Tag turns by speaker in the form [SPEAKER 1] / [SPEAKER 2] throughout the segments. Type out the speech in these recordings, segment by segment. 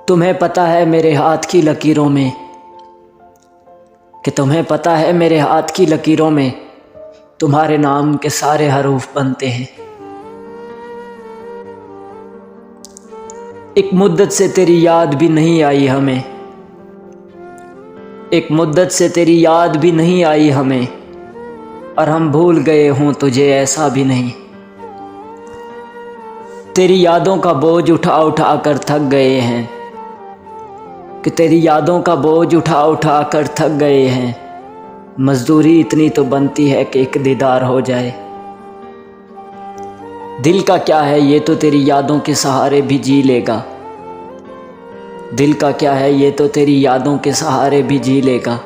[SPEAKER 1] तुम्हें पता है मेरे हाथ की लकीरों में, कि तुम्हें पता है मेरे हाथ की लकीरों में तुम्हारे नाम के सारे हरूफ बनते हैं। एक मुद्दत से तेरी याद भी नहीं आई हमें, एक मुद्दत से तेरी याद भी नहीं आई हमें, और हम भूल गए हों तुझे ऐसा भी नहीं। तेरी यादों का बोझ उठा उठा कर थक गए हैं, कि तेरी यादों का बोझ उठा उठा कर थक गए हैं। मजदूरी इतनी तो बनती है कि एक दीदार हो जाए। दिल का क्या है ये तो तेरी यादों के सहारे भी जी लेगा। दिल का क्या है ये तो तेरी यादों के सहारे भी जी लेगा।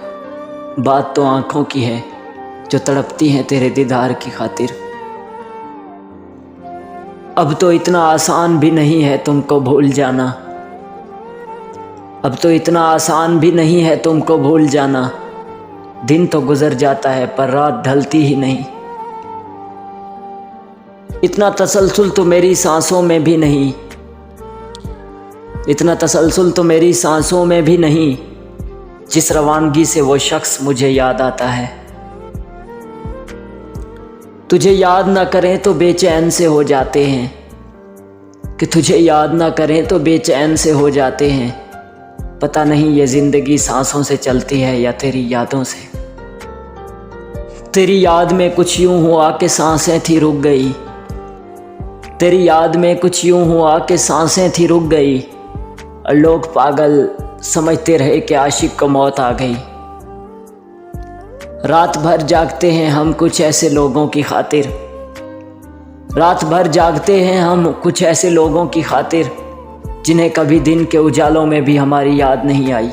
[SPEAKER 1] बात तो आँखों की है जो तड़पती हैं तेरे दीदार की खातिर। अब तो इतना आसान भी नहीं है तुमको भूल जाना, अब तो इतना आसान भी नहीं है तुमको भूल जाना। दिन तो गुजर जाता है पर रात ढलती ही नहीं। इतना तसलसल तो मेरी सांसों में भी नहीं, इतना तसलसल तो मेरी सांसों में भी नहीं, जिस रवानगी से वो शख्स मुझे याद आता है। तुझे याद ना करें तो बेचैन से हो जाते हैं, कि तुझे याद ना करें तो बेचैन से हो जाते हैं। पता नहीं ये ज़िंदगी सांसों से चलती है या तेरी यादों से। तेरी याद में कुछ यूं हुआ कि सांसें थी रुक गई, तेरी याद में कुछ यूं हुआ कि सांसें थी रुक गई, और लोग पागल समझते रहे कि आशिक को मौत आ गई। रात भर जागते हैं हम कुछ ऐसे लोगों की खातिर, रात भर जागते हैं हम कुछ ऐसे लोगों की खातिर, जिन्हें कभी दिन के उजालों में भी हमारी याद नहीं आई।